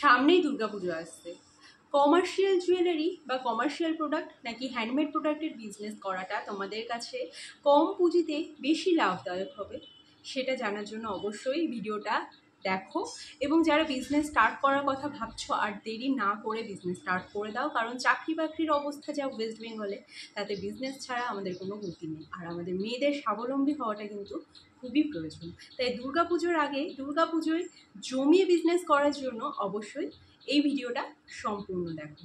সামনেই দুর্গাপুজো আসছে। Commercial jewellery বা কমার্শিয়াল প্রোডাক্ট নাকি হ্যান্ডমেড প্রোডাক্টের বিজনেস করাটা তোমাদের কাছে কম পুঁজিতে বেশি লাভদায়ক হবে, সেটা জানার জন্য অবশ্যই ভিডিওটা দেখো। এবং যারা বিজনেস স্টার্ট করার কথা ভাবছো, আর দেরি না করে বিজনেস স্টার্ট করে দাও, কারণ চাকরি বাকরির অবস্থা যা ওয়েস্ট বেঙ্গলে, তাতে বিজনেস ছাড়া আমাদের কোনো গতি নেই। আর আমাদের মেয়েদের স্বাবলম্বী হওয়াটা কিন্তু খুবই প্রয়োজন। তাই দুর্গাপুজোর আগে, দুর্গাপুজোয় জমিয়ে বিজনেস করার জন্য অবশ্যই এই ভিডিওটা সম্পূর্ণ দেখো।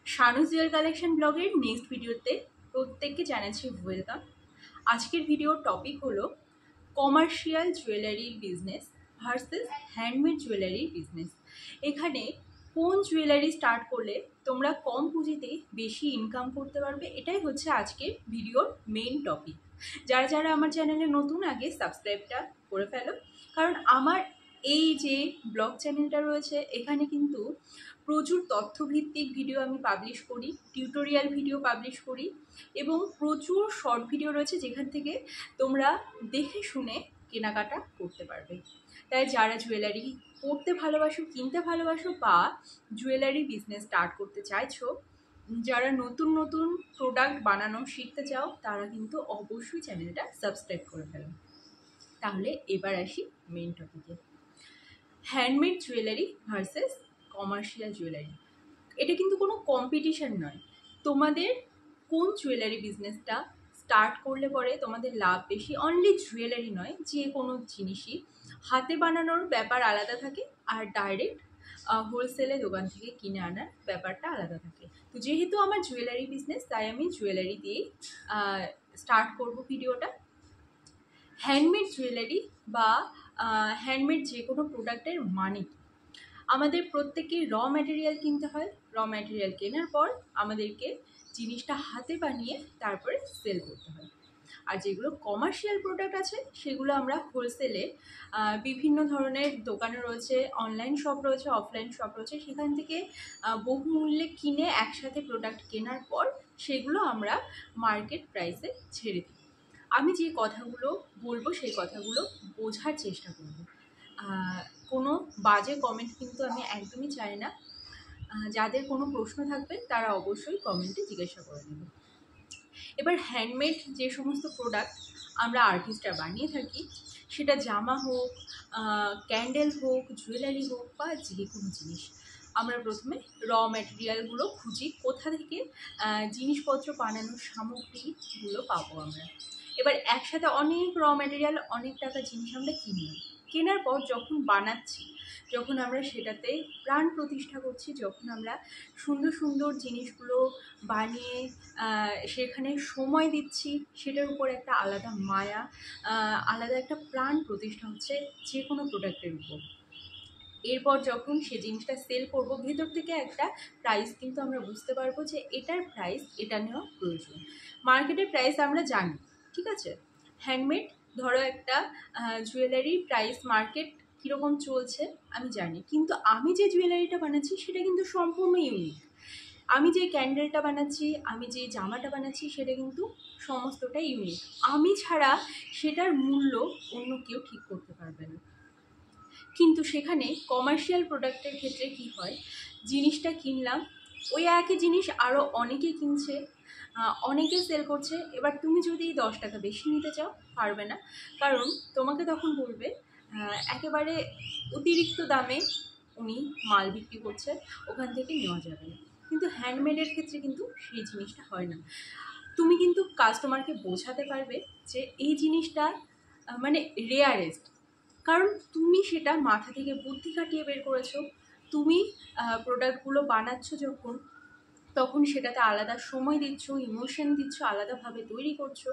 শানুস জুয়েল কালেকশন ব্লগের নেক্সট ভিডিওতে প্রত্যেককে জানাচ্ছি ওয়েলকাম। আজকের ভিডিওর টপিক হলো কমার্শিয়াল জুয়েলারির বিজনেস ভার্সেস হ্যান্ডমেড জুয়েলারির বিজনেস। এখানে কোন জুয়েলারি স্টার্ট করলে তোমরা কম পুঁজিতে বেশি ইনকাম করতে পারবে, এটাই হচ্ছে আজকের ভিডিওর মেইন টপিক। যারা যারা আমার চ্যানেলে নতুন, আগে সাবস্ক্রাইবটা করে ফেলো, কারণ আমার এই যে ব্লগ চ্যানেলটা রয়েছে, এখানে কিন্তু প্রচুর তথ্যভিত্তিক ভিডিও আমি পাবলিশ করি, টিউটোরিয়াল ভিডিও পাবলিশ করি, এবং প্রচুর শর্ট ভিডিও রয়েছে যেখান থেকে তোমরা দেখে শুনে কেনাকাটা করতে পারবে। তাই যারা জুয়েলারি পরতে ভালোবাসো, কিনতে ভালোবাসো, বা জুয়েলারি বিজনেস স্টার্ট করতে চাইছো, যারা নতুন নতুন প্রোডাক্ট বানানো শিখতে চাও, তারা কিন্তু অবশ্যই চ্যানেলটা সাবস্ক্রাইব করে ফেলো। তাহলে এবার আসি মেইন টপিকে, handmade jewellery versus commercial jewellery. এটা কিন্তু কোনো কম্পিটিশন নয়। তোমাদের কোন জুয়েলারি বিজনেসটা স্টার্ট করলে পরে তোমাদের লাভ বেশি, অনলি জুয়েলারি নয়, যে কোনো জিনিসই হাতে বানানোর ব্যাপার আলাদা থাকে, আর ডাইরেক্ট হোলসেলে দোকান থেকে কিনে আনার ব্যাপারটা আলাদা থাকে। তো যেহেতু আমার জুয়েলারি বিজনেস, তাই আমি জুয়েলারি দিয়েই স্টার্ট করব ভিডিওটা। হ্যান্ডমেড জুয়েলারি বা হ্যান্ডমেড যে কোনো প্রোডাক্টের মানে কি? আমাদের প্রত্যেকেই র ম্যাটেরিয়াল কিনতে হয়। র ম্যাটেরিয়াল কেনার পর আমাদেরকে জিনিসটা হাতে বানিয়ে তারপরে সেল করতে হয়। আর যেগুলো কমার্শিয়াল প্রোডাক্ট আছে, সেগুলো আমরা হোলসেলে বিভিন্ন ধরনের দোকানে রয়েছে, অনলাইন শপ রয়েছে, অফলাইন শপ রয়েছে, সেখান থেকে বহুমূল্যে কিনে একসাথে প্রোডাক্ট কেনার পর সেগুলো আমরা মার্কেট প্রাইসে ছেড়ে দিই। আমি যে কথাগুলো বলবো সেই কথাগুলো বোঝার চেষ্টা করব। কোনো বাজে কমেন্ট কিন্তু আমি একদমই চাই না। যাদের কোনো প্রশ্ন থাকবে তারা অবশ্যই কমেন্টে জিজ্ঞাসা করে নেবে। এবার হ্যান্ডমেড যে সমস্ত প্রোডাক্ট আমরা আর্টিস্টরা বানিয়ে থাকি, সেটা জামা হোক, ক্যান্ডেল হোক, জুয়েলারি হোক, বা যে কোনো জিনিস, আমরা প্রথমে র ম্যাটেরিয়ালগুলো খুঁজি, কোথা থেকে জিনিসপত্র বানানোর সামগ্রীগুলো পাবো আমরা। এবার একসাথে অনেক র ম্যাটেরিয়াল, অনেক টাকা জিনিস আমরা কিনলাম। কেনার পর যখন বানাচ্ছি, যখন আমরা সেটাতে প্রাণ প্রতিষ্ঠা করছি, যখন আমরা সুন্দর সুন্দর জিনিসগুলো বানিয়ে সেখানে সময় দিচ্ছি, সেটার উপর একটা আলাদা মায়া, আলাদা একটা প্রাণ প্রতিষ্ঠা হচ্ছে যে কোনো প্রোডাক্টের উপর। এরপর যখন সে জিনিসটা সেল করব, ভেতর থেকে একটা প্রাইস কিন্তু আমরা বুঝতে পারবো যে এটার প্রাইস এটা নেওয়া প্রয়োজন। মার্কেটের প্রাইস আমরা জানি, ঠিক আছে। হ্যান্ডমেড ধরো একটা জুয়েলারির প্রাইস মার্কেট কীরকম চলছে আমি জানি, কিন্তু আমি যে জুয়েলারিটা বানাচ্ছি সেটা কিন্তু সম্পূর্ণ ইউনিক। আমি যে ক্যান্ডেলটা বানাচ্ছি, আমি যে জামাটা বানাচ্ছি, সেটা কিন্তু সমস্তটাই ইউনিক। আমি ছাড়া সেটার মূল্য অন্য কেউ ঠিক করতে পারবে না। কিন্তু সেখানে কমার্শিয়াল প্রোডাক্টের ক্ষেত্রে কি হয়, জিনিসটা কিনলাম, ওই একই জিনিস আরও অনেকে কিনছে, অনেকে সেল করছে। এবার তুমি যদি 10 টাকা বেশি নিতে চাও, পারবে না, কারণ তোমাকে তখন বলবে একেবারে অতিরিক্ত দামে উনি মাল বিক্রি করছে, ওখান থেকে নেওয়া যাবে না। কিন্তু হ্যান্ডমেডের ক্ষেত্রে কিন্তু সেই জিনিসটা হয় না। তুমি কিন্তু কাস্টমারকে বোঝাতে পারবে যে এই জিনিসটা মানে রেয়ারেস্ট, কারণ তুমি সেটা মাথা থেকে বুদ্ধি খাটিয়ে বের করেছো। তুমি প্রোডাক্টগুলো বানাচ্ছ যখন, তখন সেটাতে আলাদা সময় দিচ্ছ, ইমোশন দিচ্ছ, আলাদাভাবে তৈরি করছো।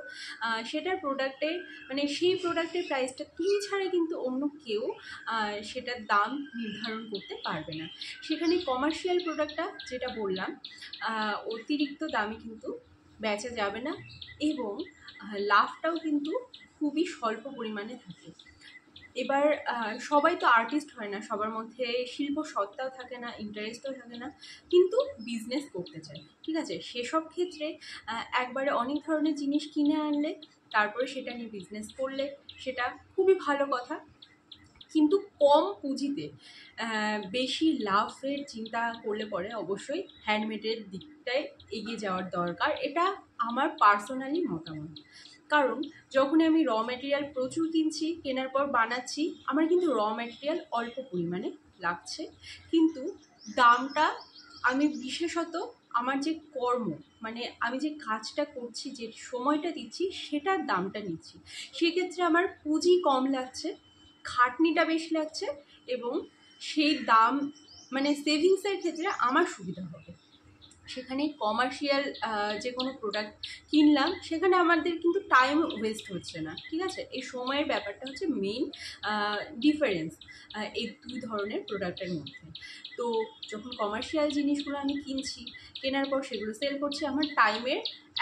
সেটার প্রোডাক্টের মানে সেই প্রোডাক্টের প্রাইসটা তুমি ছাড়া কিন্তু অন্য কেউ সেটার দাম নির্ধারণ করতে পারবে না। সেখানে কমার্শিয়াল প্রোডাক্টটা যেটা বললাম, অতিরিক্ত দামে কিন্তু বেচা যাবে না, এবং লাভটাও কিন্তু খুবই স্বল্প পরিমাণে থাকে। এবার সবাই তো আর্টিস্ট হয় না, সবার মধ্যে শিল্প সত্তাও থাকে না, ইন্টারেস্টও থাকে না, কিন্তু বিজনেস করতে চায়, ঠিক আছে। সেসব ক্ষেত্রে একবারে অনেক ধরনের জিনিস কিনে আনলে তারপরে সেটা নিয়ে বিজনেস করলে সেটা খুবই ভালো কথা। কিন্তু কম পুঁজিতে বেশি লাভের চিন্তা করলে পরে অবশ্যই হ্যান্ডমেডের দিকটায় এগিয়ে যাওয়ার দরকার, এটা আমার পার্সোনালি মতামত। কারণ যখনই আমি র ম্যাটেরিয়াল প্রচুর কিনছি, কেনার পর বানাচ্ছি, আমার কিন্তু র ম্যাটেরিয়াল অল্প পরিমাণে লাগছে, কিন্তু দামটা আমি বিশেষত আমার যে কর্ম, মানে আমি যে কাজটা করছি, যে সময়টা দিচ্ছি, সেটার দামটা নিচ্ছি। সেক্ষেত্রে আমার পুঁজি কম লাগছে, খাটনিটা বেশি লাগছে, এবং সেই দাম মানে সেভিংসের ক্ষেত্রে আমার সুবিধা হবে। সেখানে কমার্শিয়াল যে কোনো প্রোডাক্ট কিনলাম, সেখানে আমাদের কিন্তু টাইম ওয়েস্ট হচ্ছে না, ঠিক আছে। এই সময়ের ব্যাপারটা হচ্ছে মেইন ডিফারেন্স এই দুই ধরনের প্রোডাক্টের মধ্যে। তো যখন কমার্শিয়াল জিনিসগুলো আমি কিনছি, কেনার পর সেগুলো সেল করছি, আমার টাইমের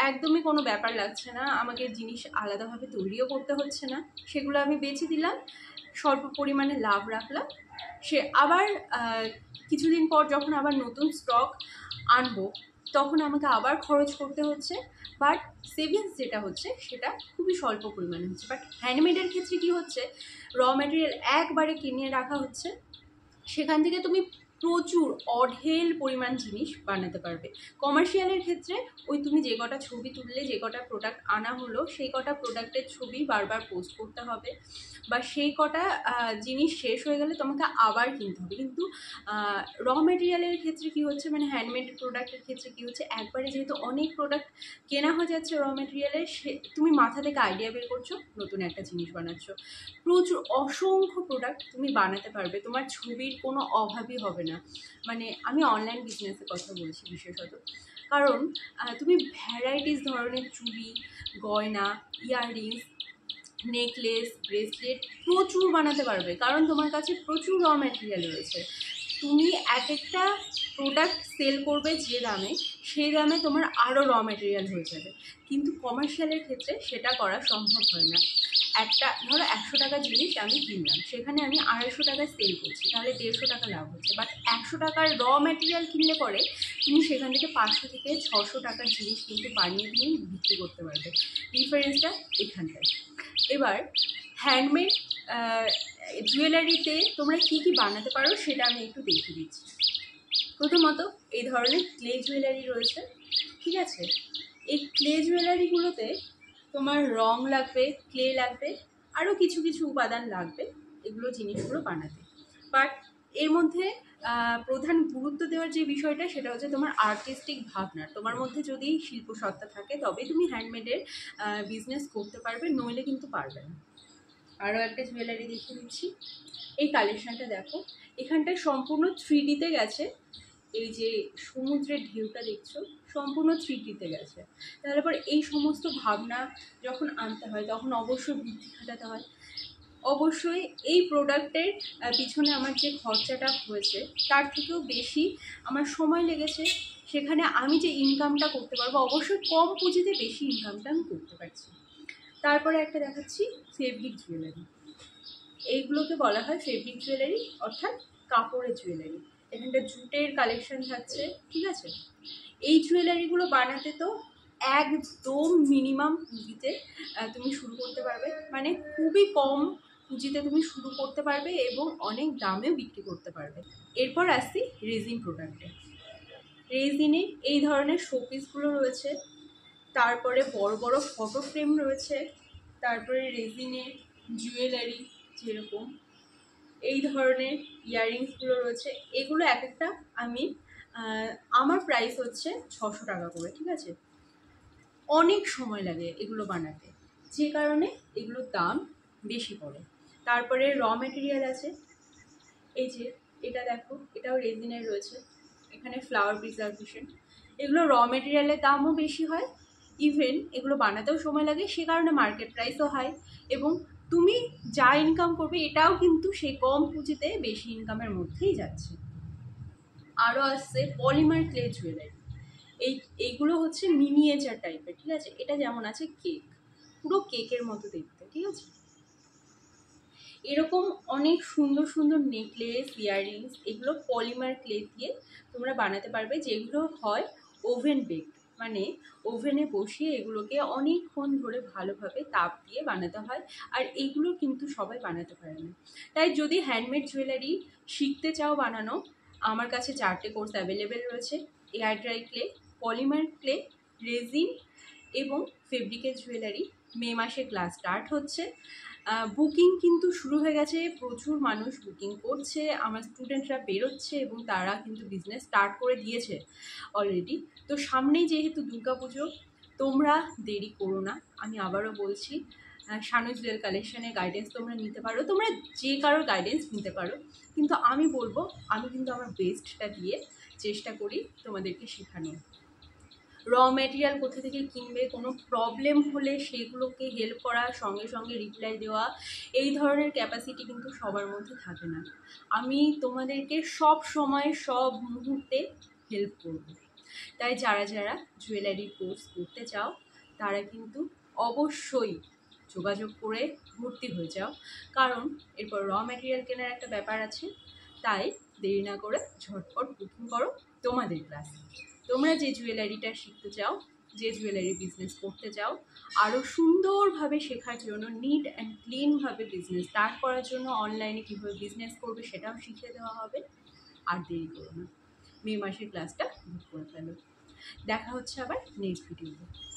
একদমই কোনো ব্যাপার লাগছে না, আমাকে জিনিস আলাদাভাবে তৈরিও করতে হচ্ছে না, সেগুলো আমি বেচে দিলাম, স্বল্প পরিমাণে লাভ রাখলাম। সে আবার কিছুদিন পর যখন আবার নতুন স্টক আনবো, তখন আমাকে আবার খরচ করতে হচ্ছে, বাট সেভিংস যেটা হচ্ছে সেটা খুবই স্বল্প পরিমাণে হচ্ছে। বাট হ্যান্ডমেডের ক্ষেত্রে কি হচ্ছে, র ম্যাটেরিয়াল একবারে কিনে রাখা হচ্ছে, সেখান থেকে তুমি প্রচুর অঢেল পরিমাণ জিনিস বানাতে পারবে। কমার্শিয়ালের ক্ষেত্রে ওই তুমি যে কটা ছবি তুললে, যে কটা প্রোডাক্ট আনা হলো, সেই কটা প্রোডাক্টের ছবি বারবার পোস্ট করতে হবে, বা সেই কটা জিনিস শেষ হয়ে গেলে তোমাকে আবার কিনতে হবে। কিন্তু র মেটেরিয়ালের ক্ষেত্রে কি হচ্ছে, মানে হ্যান্ডমেড প্রোডাক্টের ক্ষেত্রে কি হচ্ছে, একবারে যেহেতু অনেক প্রোডাক্ট কেনা হয়ে যাচ্ছে র মেটেরিয়ালের, সে তুমি মাথা থেকে আইডিয়া বের করছো, নতুন একটা জিনিস বানাচ্ছ, প্রচুর অসংখ্য প্রোডাক্ট তুমি বানাতে পারবে, তোমার ছবির কোনো অভাবই হবে না। মানে আমি অনলাইন বিজনেসের কথা বলছি বিশেষত, কারণ তুমি ভ্যারাইটিস ধরনের চুড়ি, গয়না, ইয়াররিংস, নেকলেস, ব্রেসলেট প্রচুর বানাতে পারবে, কারণ তোমার কাছে প্রচুর র ম্যাটেরিয়াল রয়েছে। তুমি এক একটা প্রোডাক্ট সেল করবে যে দামে, সেই দামে তোমার আরও র ম্যাটেরিয়াল হয়ে যাবে। কিন্তু কমার্শিয়ালের ক্ষেত্রে সেটা করা সম্ভব হয় না। একটা ধরো 100 টাকার জিনিস আমি কিনলাম, সেখানে আমি 250 টাকায় সেল করছি, তাহলে 150 টাকা লাভ হচ্ছে। বাট 100 টাকার র ম্যাটেরিয়াল কিনলে পরে তুমি সেখান থেকে 500 থেকে 600 টাকার জিনিস কিন্তু বানিয়ে তুমি বিক্রি করতে পারবে। ডিফারেন্সটা এখানটায়। এবার হ্যান্ডমেড জুয়েলারিতে তোমরা কী কী বানাতে পারো সেটা আমি একটু দেখিয়ে দিচ্ছি। প্রথমত এই ধরনের ক্লে জুয়েলারি রয়েছে, ঠিক আছে। এই ক্লে জুয়েলারিগুলোতে তোমার রং লাগবে, ক্লে লাগবে, আরও কিছু কিছু উপাদান লাগবে এগুলো জিনিসগুলো বানাতে। বাট এর মধ্যে প্রধান গুরুত্ব দেওয়ার যে বিষয়টা, সেটা হচ্ছে তোমার আর্টিস্টিক ভাবনা। তোমার মধ্যে যদি শিল্পসত্তা থাকে, তবে তুমি হ্যান্ডমেডের বিজনেস করতে পারবে, নইলে কিন্তু পারবে না। আরও একটা জুয়েলারি দেখিয়ে দিচ্ছি। এই কালেকশানটা দেখো, এখানটায় সম্পূর্ণ 3Dতে গেছে। এই যে সমুদ্রের ঢেউটা দেখছো, সম্পূর্ণ 3Dতে গেছে। তাহলে পর এই সমস্ত ভাবনা যখন আনতে হয়, তখন অবশ্যই বুদ্ধি খাটাতে হয়। অবশ্যই এই প্রোডাক্টের পিছনে আমার যে খরচাটা হয়েছে, তার থেকেও বেশি আমার সময় লেগেছে। সেখানে আমি যে ইনকামটা করতে পারবো, অবশ্যই কম পুঁজিতে বেশি ইনকামটা আমি করতে পারছি। তারপরে একটা দেখাচ্ছি ফেব্রিক জুয়েলারি। এইগুলোকে বলা হয় ফেব্রিক জুয়েলারি, অর্থাৎ কাপড়ের জুয়েলারি। এখানটা জুটের কালেকশন থাকছে, ঠিক আছে। এই জুয়েলারিগুলো বানাতে তো একদম মিনিমাম পুঁজিতে তুমি শুরু করতে পারবে, মানে খুবই কম পুঁজিতে তুমি শুরু করতে পারবে এবং অনেক দামেও বিক্রি করতে পারবে। এরপর আসছি রেজিন প্রোডাক্টে। রেজিনে এই ধরনের শোপিসগুলো রয়েছে, তারপরে বড় বড় ফটো ফ্রেম রয়েছে, তারপরে রেজিনে জুয়েলারি যেরকম এই ধরনের ইয়াররিংসগুলো রয়েছে। এগুলো এক একটা আমি আমার প্রাইস হচ্ছে 600 টাকা করে, ঠিক আছে। অনেক সময় লাগে এগুলো বানাতে, যে কারণে এগুলোর দাম বেশি পড়ে। তারপরে র মেটেরিয়াল আছে, এই যে এটা দেখো, এটাও রেজিনের রয়েছে, এখানে ফ্লাওয়ার প্রিজার্ভেশন। এগুলো র মেটেরিয়ালের দামও বেশি হয়, ইভেন এগুলো বানাতেও সময় লাগে, সে কারণে মার্কেট প্রাইসও হাই, এবং তুমি যা ইনকাম করবে এটাও কিন্তু সেই কম পুঁজিতে বেশি ইনকামের মধ্যেই যাচ্ছে। আরও আসছে পলিমার ক্লে জুয়েলারি। এইগুলো হচ্ছে মিনিয়েচার টাইপের, ঠিক আছে। এটা যেমন আছে কেক, পুরো কেকের মতো দেখতে, ঠিক আছে। এরকম অনেক সুন্দর সুন্দর নেকলেস, ইয়াররিংস, এগুলো পলিমার ক্লে দিয়ে তোমরা বানাতে পারবে, যেগুলো হয় ওভেন বেকড, মানে ওভেনে বসিয়ে এগুলোকে অনেকক্ষণ ধরে ভালোভাবে তাপ দিয়ে বানাতে হয়। আর এগুলো কিন্তু সবাই বানাতে পারে না। তাই যদি হ্যান্ডমেড জুয়েলারি শিখতে চাও বানানো, আমার কাছে 4টে কোর্স অ্যাভেলেবেল রয়েছে। Air dry clay, polymer clay, resin এবং ফেব্রিকের জুয়েলারি। মে মাসে ক্লাস স্টার্ট হচ্ছে। বুকিং কিন্তু শুরু হয়ে গেছে, প্রচুর মানুষ বুকিং করছে, আমার স্টুডেন্টরা বেরোচ্ছে এবং তারা কিন্তু বিজনেস স্টার্ট করে দিয়েছে অলরেডি। তো সামনেই যেহেতু দুর্গাপুজো, তোমরা দেরি করো না। আমি আবারও বলছি, শানু জুয়েল কালেকশনের গাইডেন্স তোমরা নিতে পারো, তোমরা যে কারোর গাইডেন্স নিতে পারো, কিন্তু আমি বলবো আমি কিন্তু আমার বেস্টটা দিয়ে চেষ্টা করি তোমাদেরকে শেখানোর। র ম্যাটেরিয়াল কোথা থেকে কিনবে, কোনো প্রবলেম হলে সেগুলোকে হেল্প করা, সঙ্গে সঙ্গে রিপ্লাই দেওয়া, এই ধরনের ক্যাপাসিটি কিন্তু সবার মধ্যে থাকে না। আমি তোমাদেরকে সব সময় সব মুহূর্তে হেল্প করব। তাই যারা যারা জুয়েলারির কোর্স করতে চাও তারা কিন্তু অবশ্যই যোগাযোগ করে ভর্তি হয়ে যাও, কারণ এরপর র ম্যাটেরিয়াল কেনার একটা ব্যাপার আছে। তাই দেরি না করে ঝটপট বুকিং করো তোমাদের ক্লাস। তোমরা যে জুয়েলারিটা শিখতে চাও, যে জুয়েলারি বিজনেস করতে চাও, আরও সুন্দরভাবে শেখার জন্য, নিট অ্যান্ড ক্লিনভাবে বিজনেস স্টার্ট করার জন্য, অনলাইনে কীভাবে বিজনেস করবে সেটাও শিখিয়ে দেওয়া হবে। আর দেরি করো না, মে মাসের ক্লাসটা বুক করে ফেলো। দেখা হচ্ছে আবার নেক্সট ভিডিওতে।